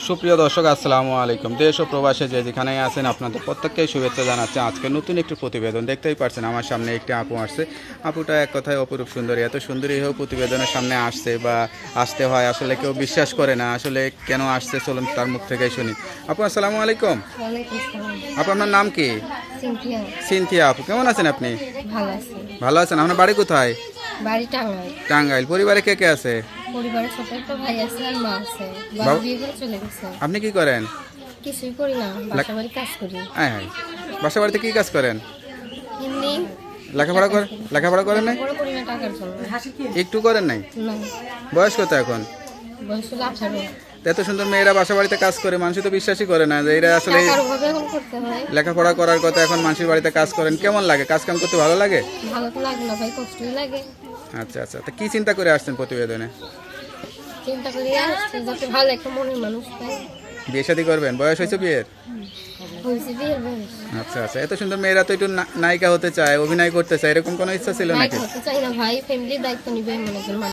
সুপ্রিয় দর্শক আসসালামু আলাইকুম। দেশ ও প্রবাসে যে যেখানেই আছেন আপনাদের প্রত্যেককেই শুভেচ্ছা জানাচ্ছি। আজকে নতুন একটি প্রতিবেদন দেখতেই পাচ্ছেন আমার সামনে একটি আপু আসছে। আপুটা এক কথায় অপরূপ সুন্দরী, এত সুন্দরী হয়েও প্রতিবেদনের সামনে আসছে বা আসতে হয়, আসলে কেউ বিশ্বাস করে না আসলে কেন আসছে। চলুন তার মুখ থেকেই শুনি। আপু আসসালামু আলাইকুম। ওয়ালাইকুম আসসালাম। আপু আপনার নাম কি? সিনথিয়া। সিনথিয়া আপু, কেমন আছেন আপনি? ভালো আছি। ভালো আছেন? আপনার বাড়ি কোথায়? বাড়ি টাঙ্গাইল। টাঙ্গাইল। পরিবারে কে কে আছে? পরিবারে ছোট একটা ভাই আছে আর মা আছে। বাবা বাবা- বিয়ে করে চলে গেছে। আপনি কি করেন? কিছুই করি না, বাসা বাড়ি কাজ করি। হ্যাঁ হ্যাঁ, বাসা বাড়িতে কি কাজ করেন? এমনি লেখাপড়া করেন নাই? বড় করি না টাকার জন্য। একটু করেন নাই? না, বয়স কত এখন? বয়স হলো 18। তো এত সুন্দর মেয়েরা বাসা বাড়িতে কাজ করে, মানুষ তো বিশ্বাসই করে না যে এরা আসলে টাকার অভাবে এখন করতে হয়। লেখাপড়া করার কথা, এখন মানুষের বাড়িতে কাজ করেন। কেমন লাগে? কাজ কাম করতে ভালো লাগে? ভালো তো লাগে না ভাই, কষ্টই লাগে। আচ্ছা আচ্ছা, তো কি চিন্তা করে আসছেন প্রতিবেদনে? চিন্তা করি আসছে যাতে ভালো একটা মনের মানুষ পাই। বিয়ে শাদী করবেন? বয়স হয়েছে বিয়ের? হয়েছে বিয়ের বয়স। আচ্ছা আচ্ছা, এত সুন্দর মেয়েরা তো একটু নায়িকা হতে চায়, অভিনয় করতে চায়, এরকম কোনো ইচ্ছা ছিল নায়ক নাকি? হতে চাই না ভাই, ফ্যামিলির দায়িত্ব নিবে এমন একজন মানুষ।